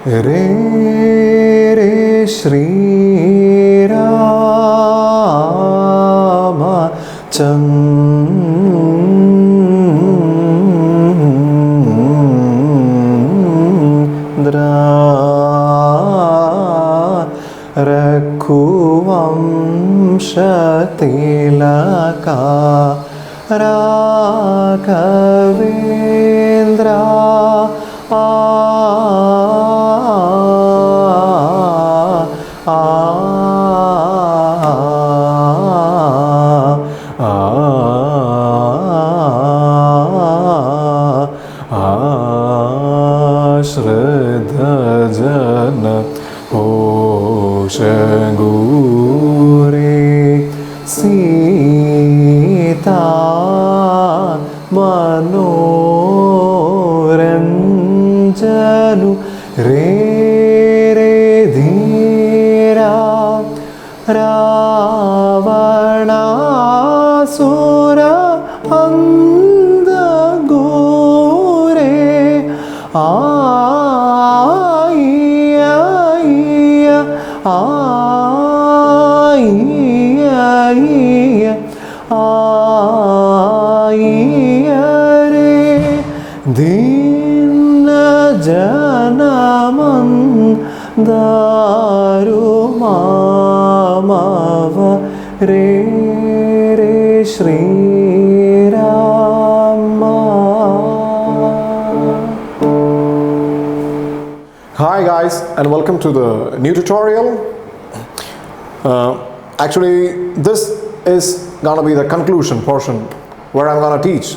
Re Re Shri Rama Chandra Raghuvamsha Tilaka Raghavendra Shraddha Jana Oshagure Sita Manoranjanu Re Re Dhira Ravanasura Andagore Dinna Janaman Darumamava Re Re Shri Rama. Hi guys, and welcome to the new tutorial. Actually, this is gonna be the conclusion portion where I'm gonna teach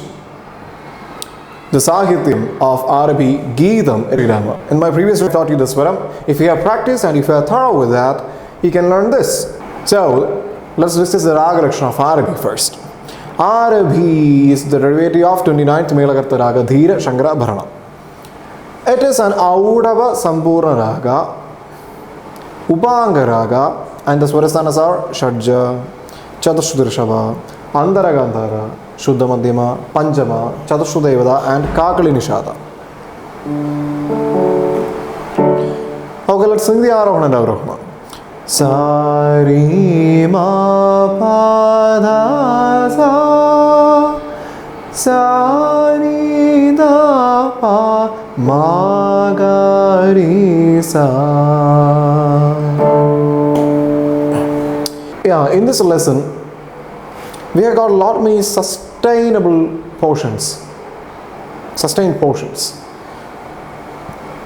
the Sahithyam of Aarabhi, Geetham, Rama. In my previous video I taught you the Swaram. If you have practice and if you are thorough with that, you can learn this. So, let's discuss the Raga Lakshana of Aarabhi first. Aarabhi is the derivative of 29th Melakarta Raga, Dhira, Shankara, Bharana. It is an Audava Sampurna Raga, Upanga Raga, and the Swarasthanas are Shadja, Chatushudrashava, Andaragandhara, Shuddha Madhyama, Panchama, Chatushudevada, and Kakali Nishada. Okay, let's sing the Arohana and Avrohana. Sari ma pa dha sa, sari da pa ma ga ri sa. Yeah, in this lesson, we have got a lot many sustained portions.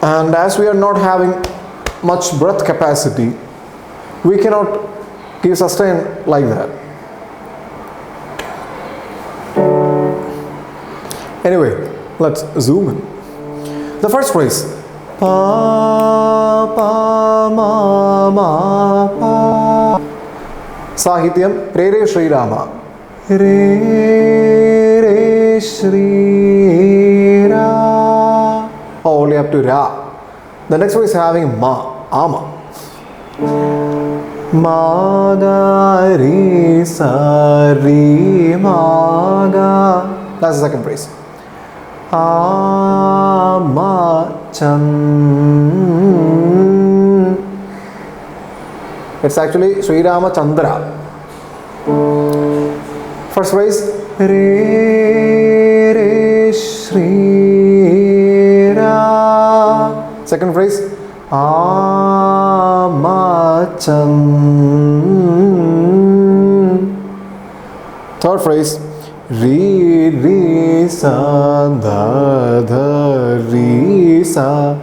And as we are not having much breath capacity, we cannot give sustain like that. Anyway, let's zoom in. The first phrase, pa pa ma ma pa. Sahithyam, Re Re Shri Rama. Re Re Shri Ra. Only up to Ra. The next one is having Ma, Ama. Ma ga ri sa ri ma ga. That's the second phrase. Ama chan. It's actually Sri Rama Chandra. First phrase, Re Re Shri Ra. Second phrase, Amachan. Third phrase, Re Re Sa Da Da Re Sa.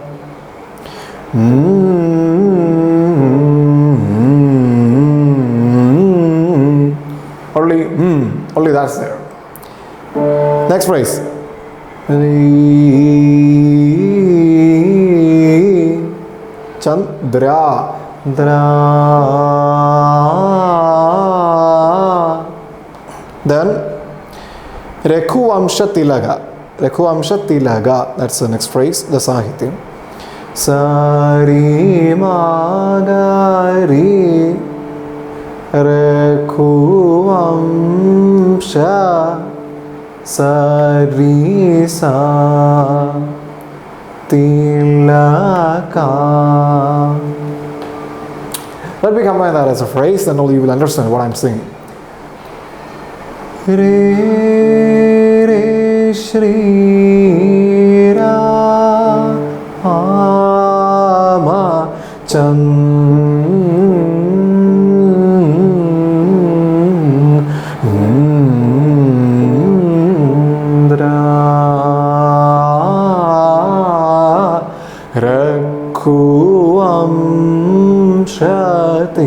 Only that's there. Next phrase. Chandra. Then Rekhuvamsha Tilaga. That's the next phrase, the Sahitya. Sari Magari Rekhuvamsha Sari Sa. tilaka. Let me combine that as a phrase, then only you will understand what I'm singing. Re re shri Rama Chandra Rakhuam Shatilaka.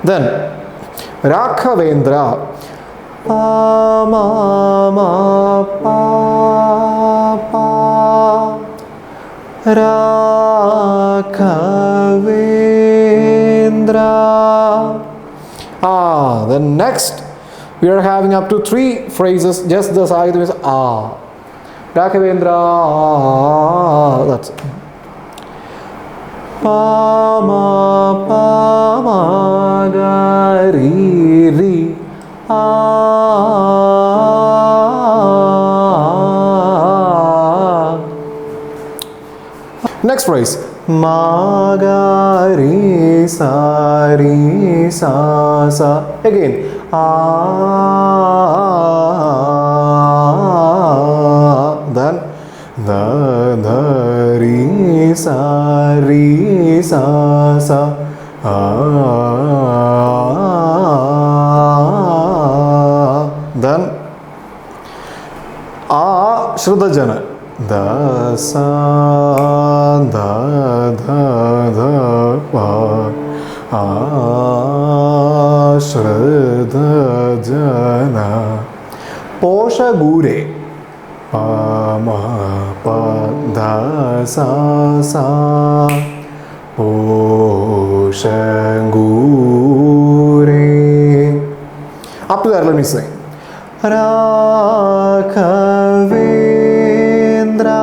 Then Rakhavendra pa ma ma pa pa Rakhavendra. Then next we are having up to 3 phrases. Just the Sahityam is Rakhavendra. That's it. Pa ma ga ri ri Next phrase. Ma ga ri sa sa. Again. Then the ri sa sa. Then Shruddhajana. Da sa da pa Shruddhajana. Poshagure. Pa ma pa da sa sa. Poshagure. Up to that, let me sing. Rakhavendra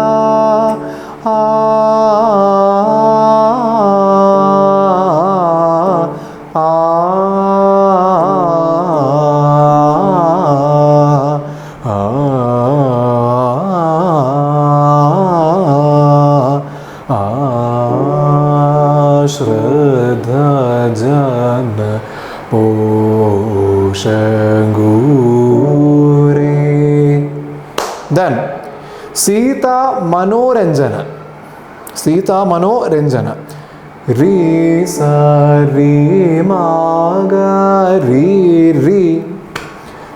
Shraddhajana Poshagure. Then Sita Manoranjana. Sita Manoranjana. Ri sa ri ma ga ri ri.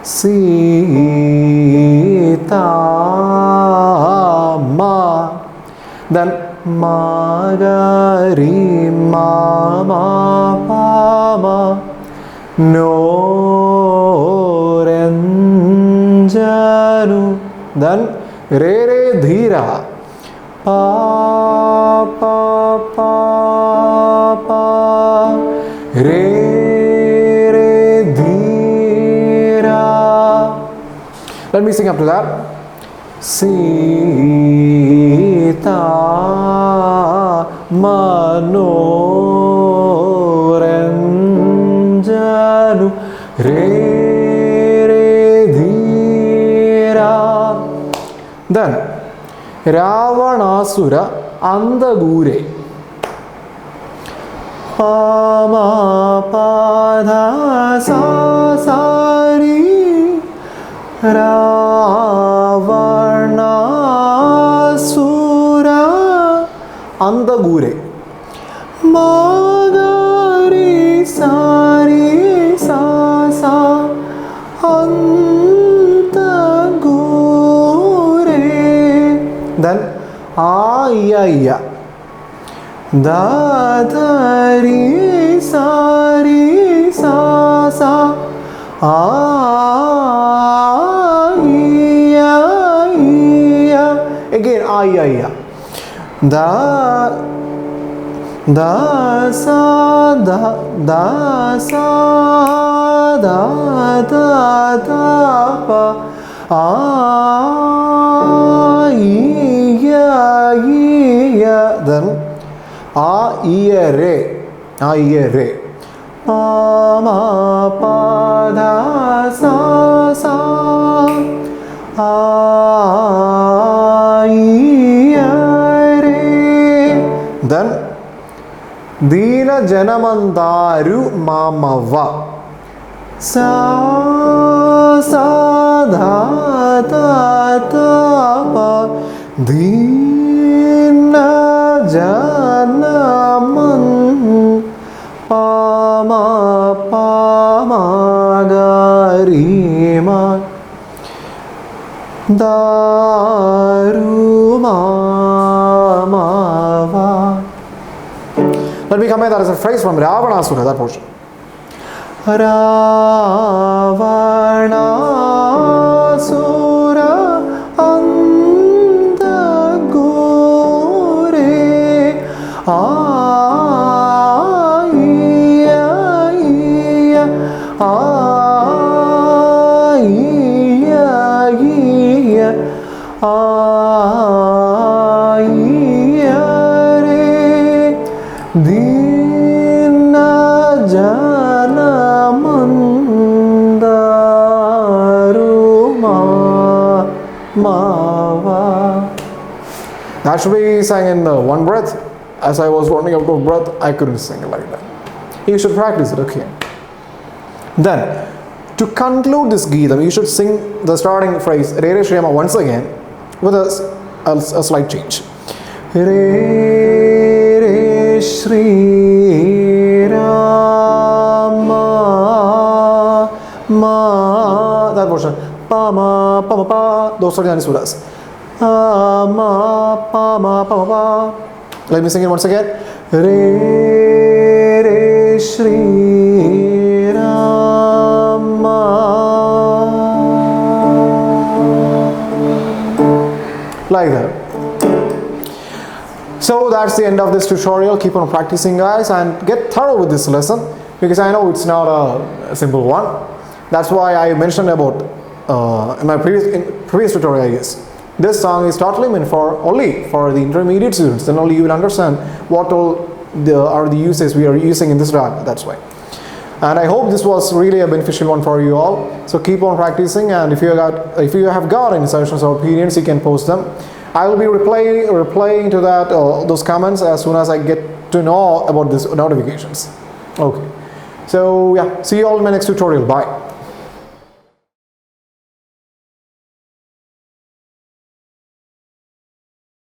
Sita ma. Then ma ga ri ma ma pa ma. No ranjanu. Then re re dhira. Pa pa pa pa. Re re dhira. Let me sing up to that. Sita Manoranjanu Re Re Dhira. Then Ravanasura Andagure. Pa ma pa dha sa sa ri. Ravanasura Andagure. Magari sari sa sa Andagure. Then ayaya. Da da ri sari sa sa. Again, ayaya. Da sa da sa da pa. Then re. Pa ma pa da sa sa. then Dina Janamandaru Mamava Sa Sa Dha Da Da Pa Dina Janaman Pama Pama Garima Daruma Mava. Let me comment that as a phrase from Ravanasura, that portion. Ravanasura Andagore Dina Janamandaruma Mava. That should be sang in one breath. As I was running out of breath, I couldn't sing like that. You should practice it, okay? Then, to conclude this Geetham, you should sing the starting phrase Re Re Shri Rama once again with a slight change. Re Re Shri Rama Ma, that portion. Pa ma pa ma pa. Those are the Anisuras. Pa ma pa ma pa ma pa. Let me sing it once again. Re Re Shri Rama. Like that. So that's the end of this tutorial. Keep on practicing, guys, and get thorough with this lesson, because I know it's not a simple one. That's why I mentioned about in my previous tutorial, I guess. This song is totally meant only for the intermediate students. Then only you will understand what all are the uses we are using in this raga. That's why. And I hope this was really a beneficial one for you all. So keep on practicing, and if you have got any suggestions or opinions, you can post them. I will be replying to that those comments as soon as I get to know about these notifications. Okay. So yeah, see you all in my next tutorial. Bye.